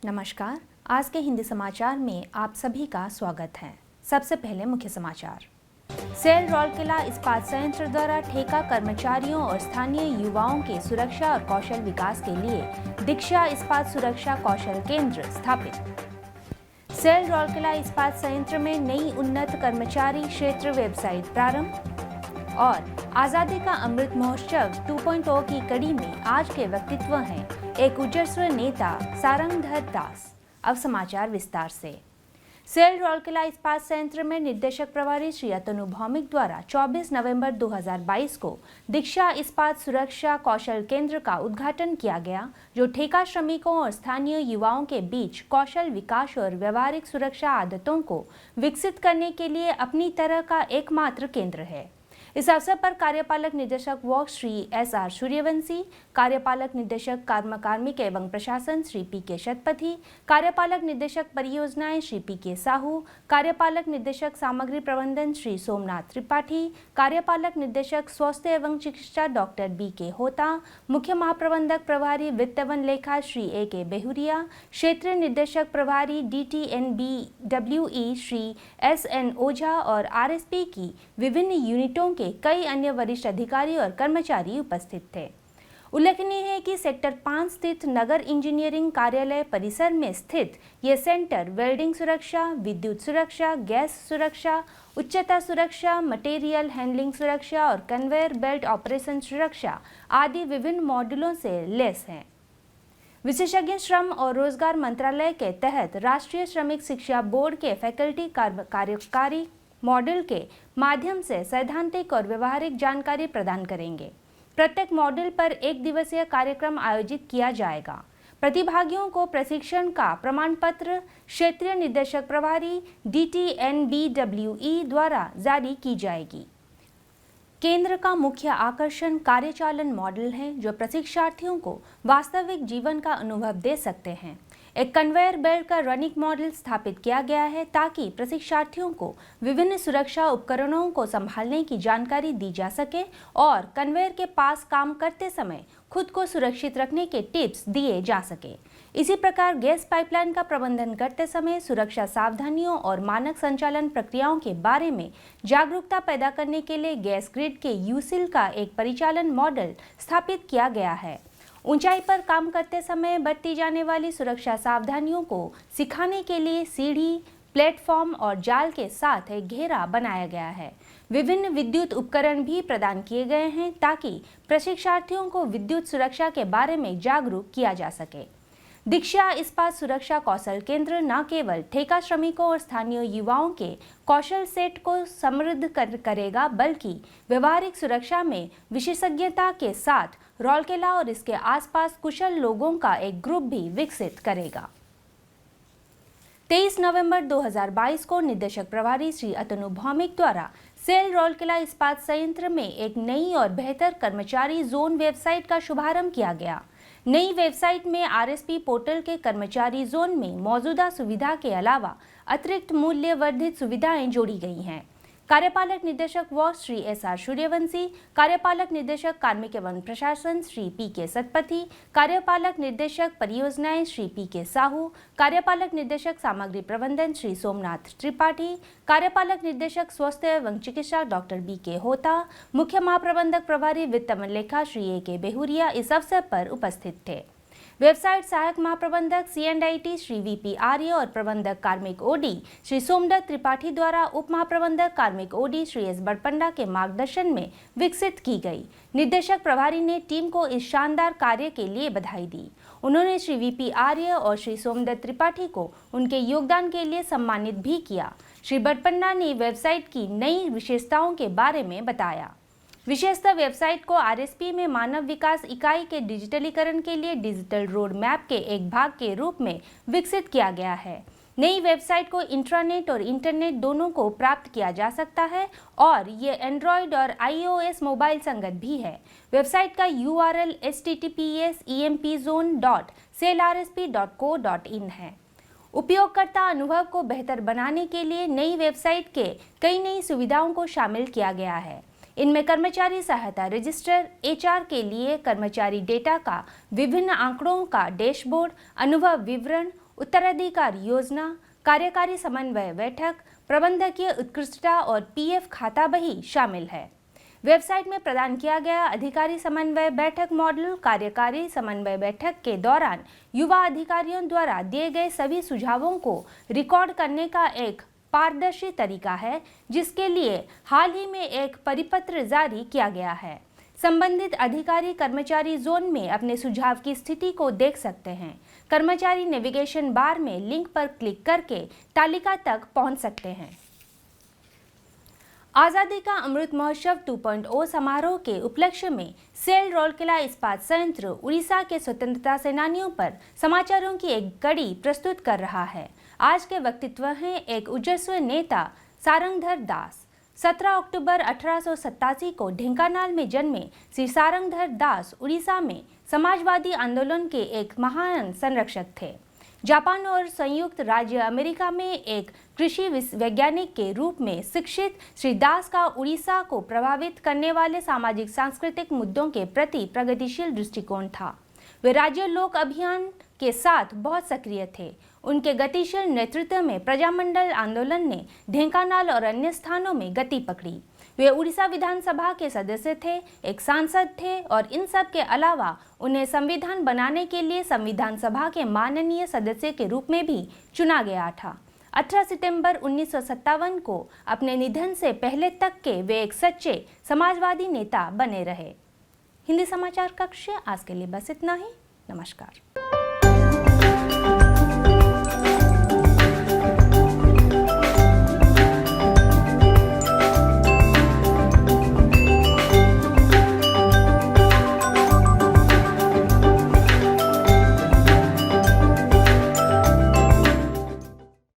नमस्कार। आज के हिंदी समाचार में आप सभी का स्वागत है। सबसे पहले मुख्य समाचार। सेल राउरकेला इस्पात संयंत्र द्वारा ठेका कर्मचारियों और स्थानीय युवाओं के सुरक्षा और कौशल विकास के लिए दीक्षा इस्पात सुरक्षा कौशल केंद्र स्थापित। सेल राउरकेला इस्पात संयंत्र में नई उन्नत कर्मचारी क्षेत्र वेबसाइट प्रारंभ। और आजादी का अमृत महोत्सव 2.0 की कड़ी में आज के व्यक्तित्व हैं एक ऊर्जस्व नेता सारंगधर दास। अब समाचार विस्तार से। सेल राउरकेला इस्पात संयंत्र में निर्देशक प्रभारी श्री अतनु भौमिक द्वारा 24 नवंबर 2022 को दीक्षा इस्पात सुरक्षा कौशल केंद्र का उद्घाटन किया गया, जो ठेका श्रमिकों और स्थानीय युवाओं के बीच कौशल विकास और व्यवहारिक सुरक्षा आदतों को विकसित करने के लिए अपनी तरह का एकमात्र केंद्र है। इस अवसर पर कार्यपालक निदेशक वर्क श्री एस.आर. सूर्यवंशी, कार्यपालक निदेशक कार्मिक एवं प्रशासन श्री पी.के. शतपथी, कार्यपालक निदेशक परियोजनाएं श्री पी.के. साहू, कार्यपालक निदेशक सामग्री प्रबंधन श्री सोमनाथ त्रिपाठी, कार्यपालक निदेशक स्वास्थ्य एवं चिकित्सा डॉक्टर बी.के. होता, मुख्य महाप्रबंधक प्रभारी वित्त एवं लेखा श्री ए.के. बेहुरिया, क्षेत्रीय निर्देशक प्रभारी DTNBWE श्री S.N. ओझा और RSP की विभिन्न यूनिटों के कई अन्य वरिष्ठ अधिकारी और कर्मचारी उपस्थित थे। उल्लेखनीय है कि सेक्टर 5 स्थित नगर इंजीनियरिंग कार्यालय परिसर में स्थित ये सेंटर वेल्डिंग सुरक्षा, विद्युत सुरक्षा, गैस सुरक्षा, उच्चता सुरक्षा, मटेरियल हैंडलिंग सुरक्षा और कन्वेयर बेल्ट ऑपरेशन सुरक्षा आदि विभिन्न मॉड्यूलों से लैस है। विशेषज्ञ श्रम और रोजगार मंत्रालय के तहत राष्ट्रीय श्रमिक शिक्षा बोर्ड के फैकल्टी कार्यकारी मॉडल के माध्यम से सैद्धांतिक और व्यवहारिक जानकारी प्रदान करेंगे। प्रत्येक मॉडल पर एक दिवसीय कार्यक्रम आयोजित किया जाएगा। प्रतिभागियों को प्रशिक्षण का प्रमाण पत्र क्षेत्रीय निदेशक प्रभारी DTNBWE द्वारा जारी की जाएगी। केंद्र का मुख्य आकर्षण कार्यचालन मॉडल है, जो प्रशिक्षार्थियों को वास्तविक जीवन का अनुभव दे सकते हैं। एक कन्वेयर बेल्ट का रनिंग मॉडल स्थापित किया गया है ताकि प्रशिक्षार्थियों को विभिन्न सुरक्षा उपकरणों को संभालने की जानकारी दी जा सके और कन्वेयर के पास काम करते समय खुद को सुरक्षित रखने के टिप्स दिए जा सके। इसी प्रकार गैस पाइपलाइन का प्रबंधन करते समय सुरक्षा सावधानियों और मानक संचालन प्रक्रियाओं के बारे में जागरूकता पैदा करने के लिए गैस ग्रिड के यूसिल का एक परिचालन मॉडल स्थापित किया गया है। ऊंचाई पर काम करते समय बरती जाने वाली सुरक्षा सावधानियों को सिखाने के लिए सीढ़ी, प्लेटफॉर्म और जाल के साथ एक घेरा बनाया गया है। विभिन्न विद्युत उपकरण भी प्रदान किए गए हैं ताकि प्रशिक्षार्थियों को विद्युत सुरक्षा के बारे में जागरूक किया जा सके। दीक्षा इस्पात सुरक्षा कौशल केंद्र न केवल ठेका श्रमिकों और स्थानीय युवाओं के कौशल सेट को समृद्ध करेगा, बल्कि व्यवहारिक सुरक्षा में विशेषज्ञता के साथ राउरकेला और इसके आसपास कुशल लोगों का एक ग्रुप भी विकसित करेगा। 23 नवंबर 2022 को निदेशक प्रभारी श्री अतनु भौमिक द्वारा सेल राउरकेला इस्पात संयंत्र में एक नई और बेहतर कर्मचारी जोन वेबसाइट का शुभारंभ किया गया। नई वेबसाइट में RSP पोर्टल के कर्मचारी जोन में मौजूदा सुविधा के अलावा अतिरिक्त मूल्य वर्धित सुविधाएं जोड़ी गई हैं। कार्यपालक निदेशक वर्क श्री एस.आर. सूर्यवंशी, कार्यपालक निदेशक कार्मिक एवं प्रशासन श्री पी.के. शतपथी, कार्यपालक निदेशक परियोजनाएं श्री पी.के. साहू, कार्यपालक निदेशक सामग्री प्रबंधन श्री सोमनाथ त्रिपाठी, कार्यपालक निदेशक स्वास्थ्य एवं चिकित्सा डॉक्टर बी.के. होता, मुख्य महाप्रबंधक प्रभारी वित्त एवं लेखा श्री ए.के. बेहुरिया इस अवसर पर उपस्थित थे। वेबसाइट सहायक महाप्रबंधक C&IT श्री VP आर्य और प्रबंधक कार्मिक OD श्री सोमदत्त त्रिपाठी द्वारा उप महाप्रबंधक कार्मिक OD श्री S. बड़पंडा के मार्गदर्शन में विकसित की गई। निदेशक प्रभारी ने टीम को इस शानदार कार्य के लिए बधाई दी। उन्होंने श्री VP आर्य और श्री सोमदत्त त्रिपाठी को उनके योगदान के लिए सम्मानित भी किया। श्री बड़पंडा ने वेबसाइट की नई विशेषताओं के बारे में बताया। विशेषतः वेबसाइट को RSP में मानव विकास इकाई के डिजिटलीकरण के लिए डिजिटल रोड मैप के एक भाग के रूप में विकसित किया गया है। नई वेबसाइट को इंट्रानेट और इंटरनेट दोनों को प्राप्त किया जा सकता है और ये एंड्रॉयड और iOS मोबाइल संगत भी है। वेबसाइट का URL https://empzone.selrsp.co.in है। उपयोगकर्ता अनुभव को बेहतर बनाने के लिए नई वेबसाइट के कई नई सुविधाओं को शामिल किया गया है। इनमें कर्मचारी सहायता रजिस्टर, HR के लिए कर्मचारी डेटा का विभिन्न आंकड़ों का डैशबोर्ड, अनुभव विवरण, उत्तराधिकार योजना, कार्यकारी समन्वय बैठक, प्रबंधकीय उत्कृष्टता और पीएफ खाता बही शामिल है। वेबसाइट में प्रदान किया गया अधिकारी समन्वय बैठक मॉडल कार्यकारी समन्वय बैठक के दौरान युवा अधिकारियों द्वारा दिए गए सभी सुझावों को रिकॉर्ड करने का एक पारदर्शी तरीका है, जिसके लिए हाल ही में एक परिपत्र जारी किया गया है। संबंधित अधिकारी कर्मचारी जोन में अपने सुझाव की स्थिति को देख सकते हैं। कर्मचारी नेविगेशन बार में लिंक पर क्लिक करके तालिका तक पहुंच सकते हैं। आज़ादी का अमृत महोत्सव 2.0 समारोह के उपलक्ष्य में सेल राउरकेला इस्पात संयंत्र उड़ीसा के स्वतंत्रता सेनानियों पर समाचारों की एक कड़ी प्रस्तुत कर रहा है। आज के व्यक्तित्व हैं एक ओजस्वी नेता सारंगधर दास। 17 अक्टूबर 1887 को ढेंकानाल में जन्मे श्री सारंगधर दास उड़ीसा में समाजवादी आंदोलन के एक महान संरक्षक थे। जापान और संयुक्त राज्य अमेरिका में एक कृषि वैज्ञानिक के रूप में शिक्षित श्री दास का उड़ीसा को प्रभावित करने वाले सामाजिक सांस्कृतिक मुद्दों के प्रति प्रगतिशील दृष्टिकोण था। वे राज्य लोक अभियान के साथ बहुत सक्रिय थे। उनके गतिशील नेतृत्व में प्रजामंडल आंदोलन ने ढेंकानाल और अन्य स्थानों में गति पकड़ी। वे उड़ीसा विधानसभा के सदस्य थे, एक सांसद थे और इन सब के अलावा उन्हें संविधान बनाने के लिए संविधान सभा के माननीय सदस्य के रूप में भी चुना गया था। 18 सितंबर 1957 को अपने निधन से पहले तक के वे एक सच्चे समाजवादी नेता बने रहे। हिंदी समाचार कक्ष आज के लिए बस इतना ही। नमस्कार।